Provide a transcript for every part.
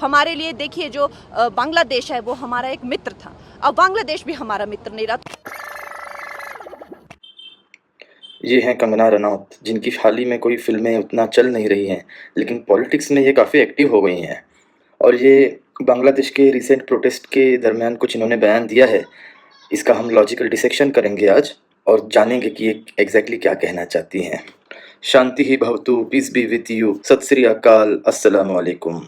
हमारे लिए देखिए जो बांग्लादेश है वो हमारा एक मित्र था, अब बांग्लादेश भी हमारा मित्र नहीं रहा। ये हैं कंगना रनौत, जिनकी हाल ही में कोई फ़िल्में उतना चल नहीं रही हैं, लेकिन पॉलिटिक्स में ये काफ़ी एक्टिव हो गई हैं। और ये बांग्लादेश के रिसेंट प्रोटेस्ट के दरमियान कुछ इन्होंने बयान दिया है। इसका हम लॉजिकल डिसेक्शन करेंगे आज और जानेंगे कि ये एग्जैक्टली क्या कहना चाहती हैं। शांति ही भवतु, पीस बी विथ यू, सत श्री अकाल, अस्सलाम वालेकुम।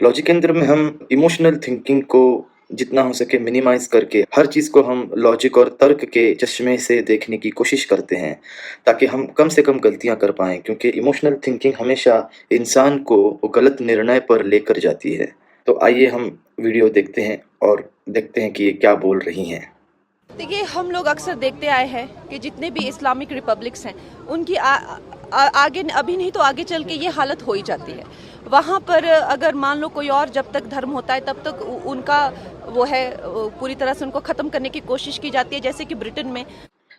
लॉजिक के अंदर में हम इमोशनल थिंकिंग को जितना हो सके मिनिमाइज करके हर चीज़ को हम लॉजिक और तर्क के चश्मे से देखने की कोशिश करते हैं, ताकि हम कम से कम गलतियां कर पाएं, क्योंकि इमोशनल थिंकिंग हमेशा इंसान को गलत निर्णय पर लेकर जाती है। तो आइए हम वीडियो देखते हैं और देखते हैं कि ये क्या बोल रही हैं। देखिए, हम लोग अक्सर देखते आए हैं कि जितने भी इस्लामिक रिपब्लिक्स हैं उनकी आगे अभी नहीं तो आगे चल के ये हालत हो ही जाती है। वहाँ पर अगर मान लो कोई और जब तक धर्म होता है तब तक उनका वो है पूरी तरह से उनको ख़त्म करने की कोशिश की जाती है, जैसे कि ब्रिटेन में।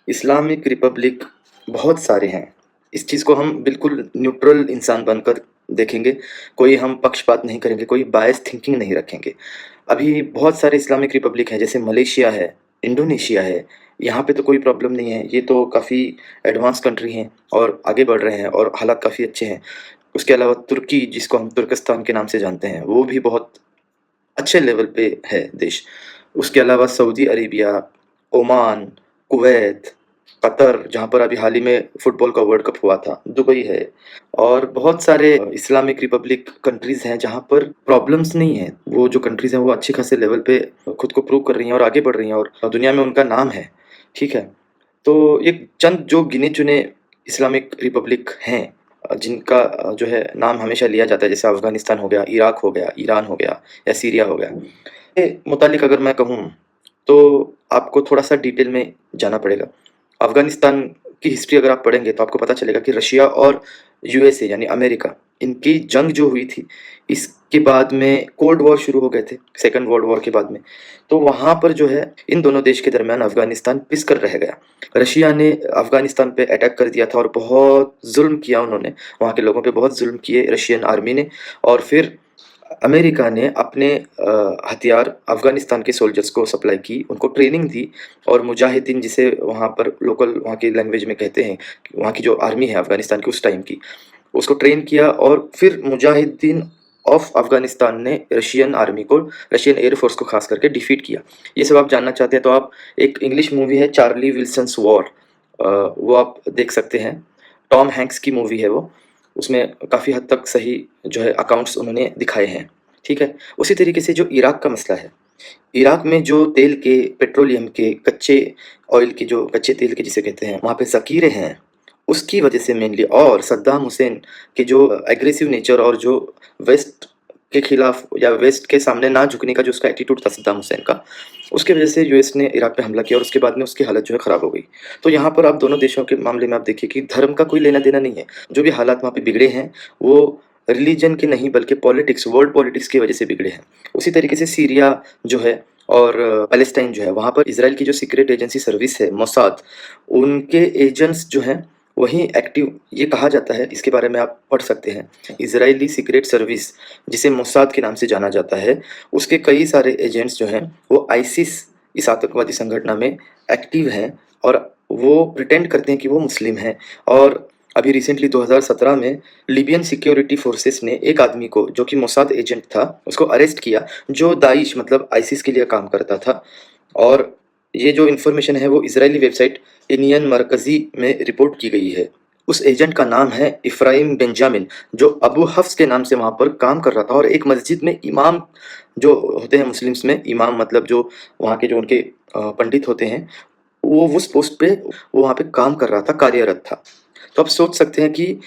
इस्लामिक रिपब्लिक बहुत सारे हैं। इस चीज़ को हम बिल्कुल न्यूट्रल इंसान बनकर देखेंगे, कोई हम पक्षपात नहीं करेंगे, कोई बायस थिंकिंग नहीं रखेंगे। अभी बहुत सारे इस्लामिक रिपब्लिक हैं, जैसे मलेशिया है, इंडोनेशिया है। यहाँ पे तो कोई प्रॉब्लम नहीं है, ये तो काफ़ी एडवांस कंट्री हैं और आगे बढ़ रहे हैं और हालात काफ़ी अच्छे हैं। उसके अलावा तुर्की, जिसको हम तुर्कस्तान के नाम से जानते हैं, वो भी बहुत अच्छे लेवल पे है देश। उसके अलावा Saudi Arabia, Oman, Kuwait, Qatar, जहाँ पर अभी हाल ही में फुटबॉल का वर्ल्ड कप हुआ था, दुबई है, और बहुत सारे इस्लामिक रिपब्लिक कंट्रीज़ हैं जहाँ पर प्रॉब्लम्स नहीं है। वो जो कंट्रीज़ हैं वो अच्छे खासे लेवल पे खुद को प्रूव कर रही हैं और आगे बढ़ रही हैं और दुनिया में उनका नाम है। ठीक है, तो एक चंद जो गिने चुने इस्लामिक रिपब्लिक हैं, जिनका जो है नाम हमेशा लिया जाता है, जैसे अफ़गानिस्तान हो गया, इराक हो गया, ईरान हो गया या सीरिया हो गया। के मुतालिक अगर मैं कहूँ तो आपको थोड़ा-सा डिटेल में जाना पड़ेगा। अफ़गानिस्तान की हिस्ट्री अगर आप पढ़ेंगे तो आपको पता चलेगा कि रशिया और यूएसए यानी अमेरिका, इनकी जंग जो हुई थी, इसके बाद में कोल्ड वॉर शुरू हो गए थे, सेकंड वर्ल्ड वॉर के बाद में। तो वहाँ पर जो है इन दोनों देश के दरमियान अफ़गानिस्तान पिस कर रह गया। रशिया ने अफ़गानिस्तान पे अटैक कर दिया था और बहुत ज़ुल्म किया उन्होंने, वहाँ के लोगों पे बहुत ज़ुल्म किए रशियन आर्मी ने। और फिर अमेरिका ने अपने हथियार अफ़गानिस्तान के सोल्जर्स को सप्लाई की, उनको ट्रेनिंग दी और मुजाहिदीन, जिसे वहाँ पर लोकल वहाँ की लैंग्वेज में कहते हैं, वहाँ की जो आर्मी है अफ़गानिस्तान की उस टाइम की, उसको ट्रेन किया और फिर मुजाहिदीन ऑफ अफ़गानिस्तान ने रशियन आर्मी को, रशियन एयर फोर्स को खास करके डिफीट किया। ये सब आप जानना चाहते हैं तो आप, एक इंग्लिश मूवी है चार्ली विल्सन्स वॉर, वो आप देख सकते हैं। टॉम हैंक्स की मूवी है वो, उसमें काफ़ी हद तक सही जो है अकाउंट्स उन्होंने दिखाए हैं। ठीक है, उसी तरीके से जो इराक का मसला है, इराक में जो तेल के, पेट्रोलियम के, कच्चे ऑयल के, जो कच्चे तेल के जिसे कहते हैं, वहाँ पे ज़ख़ीरे हैं, उसकी वजह से मेनली, और सद्दाम हुसैन के जो एग्रेसिव नेचर और जो वेस्ट के खिलाफ या वेस्ट के सामने ना झुकने का जो उसका एटीट्यूड था सद्दाम हुसैन का, उसकी वजह से यूएस ने इराक पे हमला किया और उसके बाद में उसकी हालत जो है ख़राब हो गई। तो यहाँ पर आप दोनों देशों के मामले में आप देखिए कि धर्म का कोई लेना देना नहीं है। जो भी हालात वहाँ पे बिगड़े हैं वो रिलीजन के नहीं बल्कि पॉलिटिक्स, वर्ल्ड पॉलिटिक्स की वजह से बिगड़े हैं। उसी तरीके से सीरिया जो है और पैलेस्टाइन जो है, वहाँ पर इज़राइल की जो सीक्रेट एजेंसी सर्विस है मोसाद, उनके एजेंट्स जो हैं वहीं एक्टिव, ये कहा जाता है, इसके बारे में आप पढ़ सकते हैं। इज़राइली सीक्रेट सर्विस, जिसे मोसाद के नाम से जाना जाता है, उसके कई सारे एजेंट्स जो हैं वो आईसिस, इस आतंकवादी संगठन में एक्टिव हैं और वो प्रिटेंड करते हैं कि वो मुस्लिम हैं। और अभी रिसेंटली 2017 में लिबियन सिक्योरिटी फोर्सेस ने एक आदमी को, जो कि मोसाद एजेंट था, उसको अरेस्ट किया, जो दाइश मतलब आईसिस के लिए काम करता था। और ये जो इन्फॉर्मेशन है वो इजरायली वेबसाइट इंडियन मरकज़ी में रिपोर्ट की गई है। उस एजेंट का नाम है इफ्राहिम बेंजामिन, जो अबू हफ्स के नाम से वहाँ पर काम कर रहा था और एक मस्जिद में इमाम, जो होते हैं मुस्लिम्स में इमाम, मतलब जो वहाँ के जो उनके पंडित होते हैं, वो उस पोस्ट पे वो वहाँ पे काम कर रहा था, कार्यरत था। तो आप सोच सकते हैं कि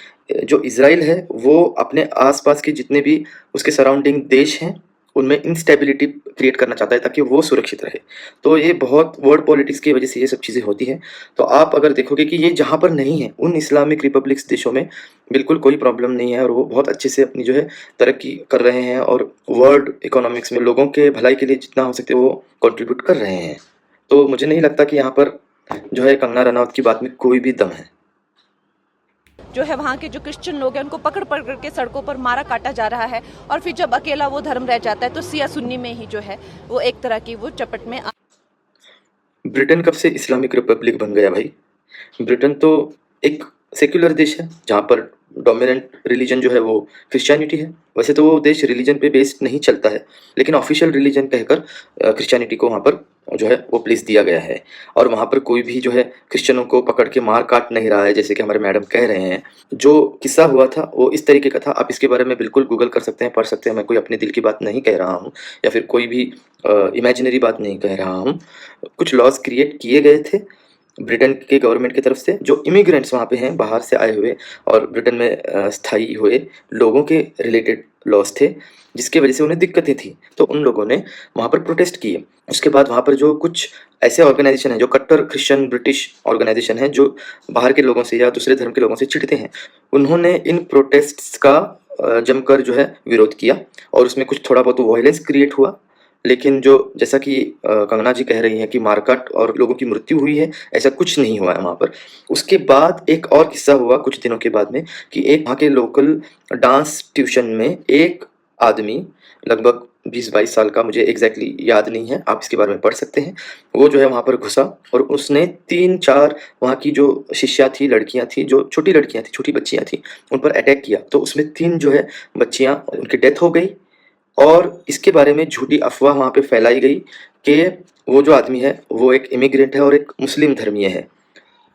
जो इज़राइल है वो अपने आसपास के जितने भी उसके सराउंडिंग देश हैं उनमें इंस्टेबिलिटी क्रिएट करना चाहता है ताकि वो सुरक्षित रहे। तो ये बहुत वर्ल्ड पॉलिटिक्स की वजह से ये सब चीज़ें होती हैं। तो आप अगर देखोगे कि ये जहाँ पर नहीं है, उन इस्लामिक रिपब्लिक्स देशों में बिल्कुल कोई प्रॉब्लम नहीं है और वो बहुत अच्छे से अपनी जो है तरक्की कर रहे हैं और वर्ल्ड इकोनॉमिक्स में लोगों के भलाई के लिए जितना हो सकते वो कंट्रीब्यूट कर रहे हैं। तो मुझे नहीं लगता कि यहाँ पर जो है कंगना रनौत की बात में कोई भी दम है। जो है वहाँ के जो क्रिश्चियन लोग हैं उनको पकड़ पकड़ के सड़कों पर मारा काटा जा रहा है, और फिर जब अकेला वो धर्म रह जाता है तो सिया सुन्नी में ही जो है वो एक तरह की वो चपट में ब्रिटेन कब से इस्लामिक रिपब्लिक बन गया भाई? ब्रिटेन तो एक सेक्युलर देश है जहाँ पर डोमिनेंट रिलीजन जो है वो क्रिश्चियनिटी है। वैसे तो वो देश रिलीजन पे बेस्ड नहीं चलता है, लेकिन ऑफिशियल रिलीजन कहकर क्रिश्चियनिटी को वहाँ पर जो है वो प्लेस दिया गया है। और वहाँ पर कोई भी जो है क्रिश्चियनों को पकड़ के मार काट नहीं रहा है, जैसे कि हमारे मैडम कह रहे हैं। जो किस्सा हुआ था वो इस तरीके का था, आप इसके बारे में बिल्कुल गूगल कर सकते हैं, पढ़ सकते हैं। मैं कोई अपने दिल की बात नहीं कह रहा हूँ या फिर कोई भी इमेजिनरी बात नहीं कह रहा हूँ। कुछ लॉज क्रिएट किए गए थे ब्रिटेन के गवर्नमेंट की तरफ से, जो इमिग्रेंट्स वहाँ पे हैं बाहर से आए हुए और ब्रिटेन में स्थायी हुए लोगों के रिलेटेड लॉज थे, जिसकी वजह से उन्हें दिक्कतें थी। तो उन लोगों ने वहाँ पर प्रोटेस्ट किए। उसके बाद वहाँ पर जो कुछ ऐसे ऑर्गेनाइजेशन हैं जो कट्टर क्रिश्चियन ब्रिटिश ऑर्गेनाइजेशन हैं, जो बाहर के लोगों से या दूसरे धर्म के लोगों से चिढ़ते हैं, उन्होंने इन प्रोटेस्ट्स का जमकर जो है विरोध किया और उसमें कुछ थोड़ा बहुत वायलेंस क्रिएट हुआ। लेकिन जो जैसा कि कंगना जी कह रही हैं कि मारकाट और लोगों की मृत्यु हुई है, ऐसा कुछ नहीं हुआ है वहाँ पर। उसके बाद एक और किस्सा हुआ कुछ दिनों के बाद में कि एक वहाँ के लोकल डांस ट्यूशन में एक आदमी लगभग 20-22 साल का, मुझे एग्जैक्टली याद नहीं है, आप इसके बारे में पढ़ सकते हैं, वो जो है वहाँ पर घुसा और उसने 3-4 वहाँ की जो शिष्या थी, लड़कियाँ थी, जो छोटी लड़कियाँ थी, छोटी बच्चियाँ थी, उन पर अटैक किया। तो उसमें 3 जो है बच्चियाँ, उनकी डेथ हो गई। और इसके बारे में झूठी अफवाह वहाँ पे फैलाई गई कि वो जो आदमी है वो एक इमिग्रेंट है और एक मुस्लिम धर्मीय है।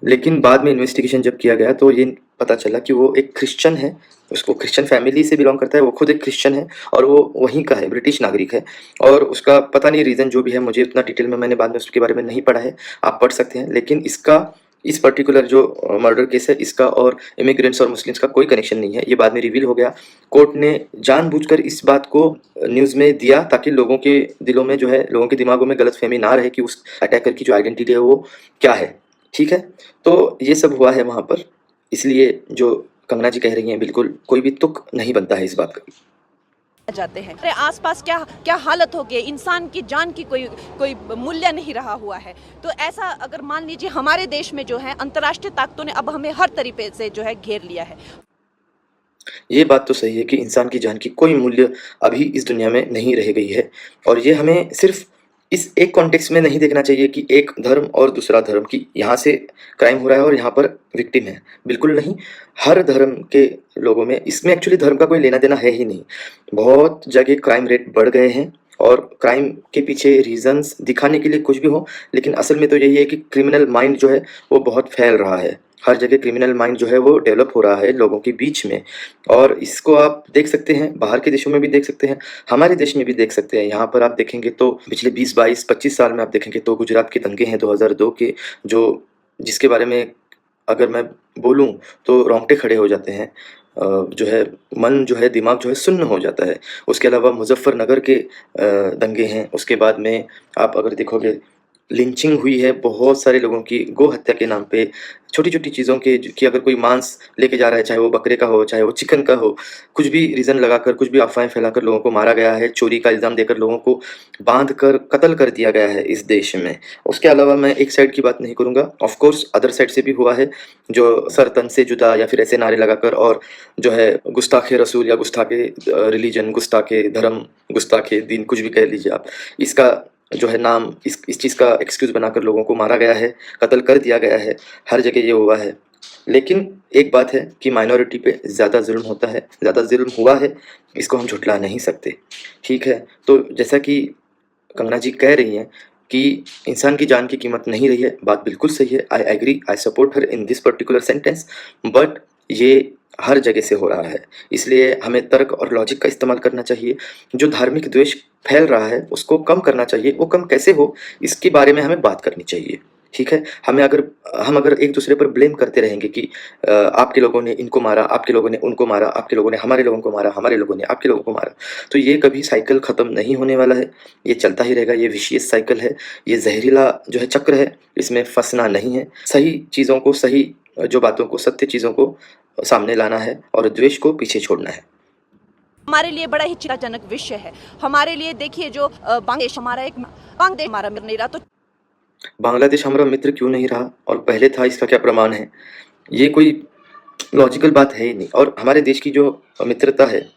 लेकिन बाद में इन्वेस्टिगेशन जब किया गया तो ये पता चला कि वो एक क्रिश्चियन है, उसको क्रिश्चियन फैमिली से बिलोंग करता है, वो खुद एक क्रिश्चियन है और वो वहीं का है, ब्रिटिश नागरिक है। और उसका पता नहीं रीज़न जो भी है, मुझे इतना डिटेल में मैंने बाद में उसके बारे में नहीं पढ़ा है, आप पढ़ सकते हैं। लेकिन इसका, इस पर्टिकुलर जो मर्डर केस है, इसका और इमिग्रेंट्स और मुस्लिम्स का कोई कनेक्शन नहीं है। ये बाद में रिवील हो गया। कोर्ट ने जानबूझकर इस बात को न्यूज़ में दिया ताकि लोगों के दिलों में जो है, लोगों के दिमागों में गलतफहमी ना रहे कि उस अटैकर की जो आइडेंटिटी है वो क्या है। ठीक है, तो ये सब हुआ है वहाँ पर। इसलिए जो कंगना जी कह रही हैं, बिल्कुल कोई भी तुक नहीं बनता है इस बात का। जाते हैं। अरे आसपास क्या क्या हालत हो गई, इंसान की जान की कोई कोई मूल्य नहीं रहा हुआ है। तो ऐसा अगर मान लीजिए हमारे देश में जो है अंतर्राष्ट्रीय ताकतों ने अब हमें हर तरीके से जो है घेर लिया है। ये बात तो सही है कि इंसान की जान की कोई मूल्य अभी इस दुनिया में नहीं रह गई है। और ये हमें सिर्फ इस एक कॉन्टेक्स्ट में नहीं देखना चाहिए कि एक धर्म और दूसरा धर्म की यहाँ से क्राइम हो रहा है और यहाँ पर विक्टिम है। बिल्कुल नहीं, हर धर्म के लोगों में, इसमें एक्चुअली धर्म का कोई लेना देना है ही नहीं। बहुत जगह क्राइम रेट बढ़ गए हैं और क्राइम के पीछे रीजंस दिखाने के लिए कुछ भी हो, लेकिन असल में तो यही है कि क्रिमिनल माइंड जो है वो बहुत फैल रहा है। हर जगह क्रिमिनल माइंड जो है वो डेवलप हो रहा है लोगों के बीच में। और इसको आप देख सकते हैं, बाहर के देशों में भी देख सकते हैं, हमारे देश में भी देख सकते हैं। यहाँ पर आप देखेंगे तो पिछले 20-22-25 साल में आप देखेंगे तो गुजरात के दंगे हैं 2002 के, जो जिसके बारे में अगर मैं बोलूँ तो रोंगटे खड़े हो जाते हैं। जो है मन जो है, दिमाग जो है सुन्न हो जाता है। उसके अलावा मुजफ्फरनगर के दंगे हैं। उसके बाद में आप अगर देखोगे लिंचिंग हुई है बहुत सारे लोगों की गो हत्या के नाम पे, छोटी छोटी चीज़ों के कि अगर कोई मांस लेके जा रहा है, चाहे वो बकरे का हो चाहे वो चिकन का हो, कुछ भी रीज़न लगाकर, कुछ भी अफवाहें फैलाकर लोगों को मारा गया है। चोरी का इल्ज़ाम देकर लोगों को बांध कर कत्ल कर दिया गया है इस देश में। उसके अलावा मैं एक साइड की बात नहीं करूँगा, ऑफकोर्स अदर साइड से भी हुआ है, जो सर तन से जुदा या फिर ऐसे नारे लगाकर और जो है गुस्ताखे रसूल या गुस्ताखे रिलीजन, गुस्ताखे धर्म, गुस्ताखे दीन, कुछ भी कह लीजिए आप, इसका जो है नाम, इस चीज़ का एक्सक्यूज़ बनाकर लोगों को मारा गया है, कत्ल कर दिया गया है। हर जगह ये हुआ है। लेकिन एक बात है कि माइनॉरिटी पे ज़्यादा जुल्म होता है, ज़्यादा जुल्म हुआ है, इसको हम झुठला नहीं सकते। ठीक है, तो जैसा कि कंगना जी कह रही हैं कि इंसान की जान की कीमत नहीं रही है, बात बिल्कुल सही है। I agree, I support her in this particular sentence, but ये हर जगह से हो रहा है। इसलिए हमें तर्क और लॉजिक का इस्तेमाल करना चाहिए। जो धार्मिक द्वेष फैल रहा है उसको कम करना चाहिए। वो कम कैसे हो, इसके बारे में हमें बात करनी चाहिए। ठीक है, हम अगर एक दूसरे पर ब्लेम करते रहेंगे कि आपके लोगों ने इनको मारा, आपके लोगों ने उनको मारा, आपके लोगों ने हमारे लोगों को मारा, हमारे लोगों ने आपके लोगों को मारा, तो ये कभी साइकिल ख़त्म नहीं होने वाला है। ये चलता ही रहेगा। ये विशियस साइकिल है, ये जहरीला जो है चक्र है, इसमें फंसना नहीं है। सही चीज़ों को, सही जो बातों को, सत्य चीज़ों को सामने लाना है और द्वेष को पीछे छोड़ना है। हमारे लिए बड़ा ही चिंताजनक विषय है। हमारे लिए देखिए, जो बांग्लादेश हमारा एक बांग्लादेश हमारा मित्र नहीं रहा, तो बांग्लादेश हमारा मित्र क्यों नहीं रहा और पहले था, इसका क्या प्रमाण है? ये कोई लॉजिकल बात है ही नहीं। और हमारे देश की जो मित्रता है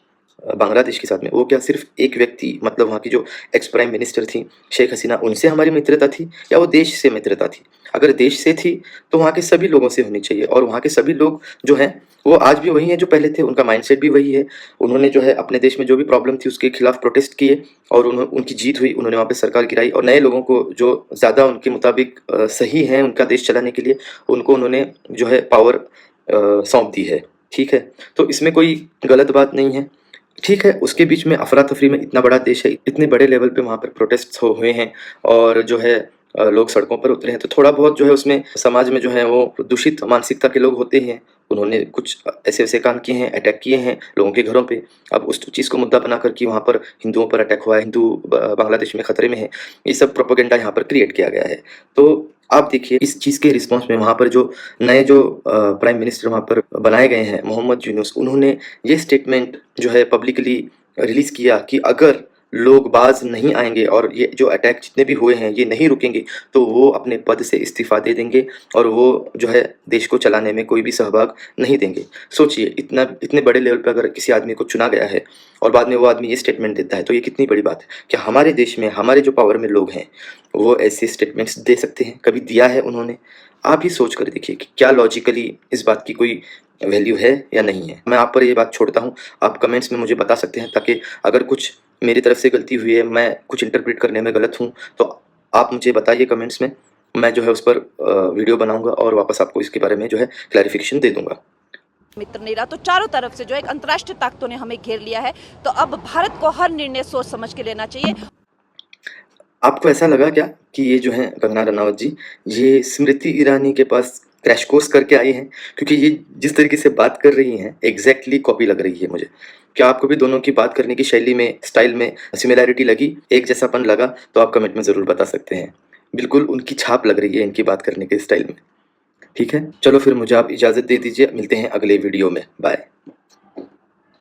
बांग्लादेश के साथ में, वो क्या सिर्फ एक व्यक्ति मतलब वहाँ की जो एक्स प्राइम मिनिस्टर थी शेख हसीना, उनसे हमारी मित्रता थी, या वो देश से मित्रता थी? अगर देश से थी तो वहाँ के सभी लोगों से होनी चाहिए, और वहाँ के सभी लोग जो हैं वो आज भी वही हैं जो पहले थे, उनका माइंडसेट भी वही है। उन्होंने जो है अपने देश में जो भी प्रॉब्लम थी उसके खिलाफ प्रोटेस्ट किए, और उनकी जीत हुई, उन्होंने वहाँ पे सरकार गिराई, और नए लोगों को जो ज़्यादा उनके मुताबिक सही है उनका देश चलाने के लिए, उनको उन्होंने जो है पावर सौंप दी है। ठीक है, तो इसमें कोई गलत बात नहीं है। ठीक है, उसके बीच में अफरा-तफरी में, इतना बड़ा देश है, इतने बड़े लेवल पे वहाँ पर प्रोटेस्ट्स हो हुए हैं, और जो है लोग सड़कों पर उतरे हैं, तो थोड़ा बहुत जो है उसमें समाज में जो है वो दूषित मानसिकता के लोग होते हैं। उन्होंने कुछ ऐसे-ऐसे काम किए हैं, अटैक किए हैं लोगों के घरों पे। अब उस चीज़ को मुद्दा बनाकर कि वहाँ पर हिंदुओं पर अटैक हुआ है, हिंदू बांग्लादेश में खतरे में है, ये सब प्रोपेगेंडा यहाँ पर क्रिएट किया गया है। तो आप देखिए इस चीज़ के रिस्पॉन्स में वहाँ पर जो नए जो प्राइम मिनिस्टर वहाँ पर बनाए गए हैं, मोहम्मद यूनुस, उन्होंने ये स्टेटमेंट जो है पब्लिकली रिलीज़ किया कि अगर लोग बाज़ नहीं आएँगे और ये जो अटैक जितने भी हुए हैं ये नहीं रुकेंगे, तो वो अपने पद से इस्तीफ़ा दे देंगे, और वो जो है देश को चलाने में कोई भी सहभाग नहीं देंगे। सोचिए, इतने बड़े लेवल पे अगर किसी आदमी को चुना गया है और बाद में वो आदमी ये स्टेटमेंट देता है, तो ये कितनी बड़ी बात है। क्या हमारे देश में हमारे जो पावर में लोग हैं वो ऐसे स्टेटमेंट्स दे सकते हैं? कभी दिया है उन्होंने? आप ही सोच कर देखिए कि क्या लॉजिकली इस बात की कोई वैल्यू है या नहीं है। मैं आप पर ये बात छोड़ता हूँ, आप कमेंट्स में मुझे बता सकते हैं, ताकि अगर कुछ मेरी तरफ से गलती हुई है, मैं कुछ इंटरप्रेट करने में गलत हूँ, तो आप मुझे बताइए कमेंट्स में। मैं जो है उस पर वीडियो बनाऊँगा और वापस आपको इसके बारे में जो है क्लैरिफिकेशन दे दूँगा। मित्र नहीं रहा, तो चारों तरफ से जो एक अंतर्राष्ट्रीय ताकतों ने हमें घेर लिया है, तो अब भारत को हर निर्णय सोच समझ के लेना चाहिए। आपको ऐसा लगा क्या कि ये जो हैं कंगना रनावत जी, ये स्मृति ईरानी के पास क्रैश कोर्स करके आई हैं? क्योंकि ये जिस तरीके से बात कर रही हैं, एग्ज़ैक्टली कॉपी लग रही है मुझे। क्या आपको भी दोनों की बात करने की शैली में, स्टाइल में सिमिलैरिटी लगी, एक जैसापन लगा? तो आप कमेंट में ज़रूर बता सकते हैं। बिल्कुल उनकी छाप लग रही है इनकी बात करने के स्टाइल में। ठीक है, चलो फिर मुझे आप इजाज़त दे दीजिए, मिलते हैं अगले वीडियो में। बाय।